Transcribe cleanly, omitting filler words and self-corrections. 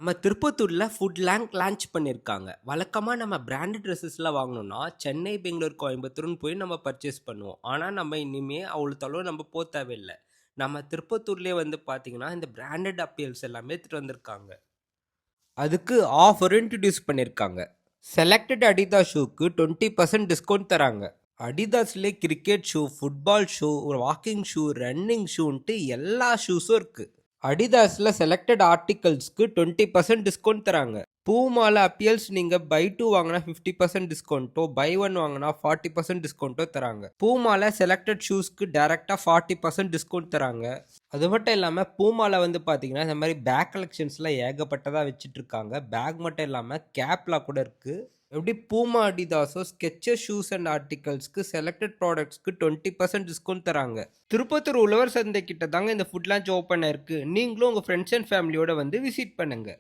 நம்ம திருப்பத்தூர்ல food launch பண்ணியிருக்காங்க. வழக்கமா நம்ம பிராண்டட் ட்ரெஸஸ்லாம் வாங்கணும்னா, சென்னை, பெங்களூர், கோயம்புத்தூர்ன்னு போய் நம்ம பர்ச்சேஸ் பண்ணுவோம். ஆனா, நம்ம இனிமே அவ்வளோ தொலைவு நம்ம தேவையில்ல. நம்ம திருப்பத்தூர்லயே வந்து பார்த்தீங்கன்னா, இந்த பிராண்டட் அப்பீல்ஸ் எல்லாமே எடுத்துட்டு வந்திருக்காங்க. அதுக்கு ஆஃபரும் இன்ட்ரோடியூஸ் பண்ணியிருக்காங்க. செலக்டட் அடிதாஸ் ஷூக்கு 20% டிஸ்கவுண்ட் தராங்க. அடிதாஸ்லயே cricket shoe, football shoe, walking shoe, running ஷூன்ட்டு எல்லா ஷூஸும் இருக்கு. அடிதாஸ்ல செலக்டட் ஆர்டிகல்ஸ்க்கு 20% டிஸ்கவுண்ட் தராங்க. பூமால அப்பியல்ஸ் நீங்க பை 2 வாங்கினா 50% டிஸ்கவுண்ட்டோ, பை 1 வாங்கினா 40% டிஸ்கவுண்ட்டோ தராங்க. பூமால செலக்டட் ஷூஸ்க்கு டைரக்டா 40% டிஸ்கவுண்ட் தராங்க. அது மட்டும் இல்லாம பூமால வந்து பாத்தீங்கன்னா இந்த மாதிரி பேக் கலெக்ஷன்ஸ்லாம் ஏகப்பட்டதா வச்சிட்டு இருக்காங்க. பேக் மட்டும் இல்லாம கேப்லாம் கூட இருக்கு. எப்படி பூமா அடிதாஸோ sketcher shoes and ஆர்டிகல்ஸ்க்கு selected ப்ராடக்ட்ஸ்க்கு 20% discount தராங்க. திருப்பத்தூர் உழவர் சந்தை கிட்ட தாங்க இந்த ஃபுட் லான்ச் ஓப்பன் ஆயிருக்கு. நீங்களும் உங்க ஃப்ரெண்ட்ஸ் அண்ட் ஃபேமிலியோட வந்து விசிட் பண்ணுங்க.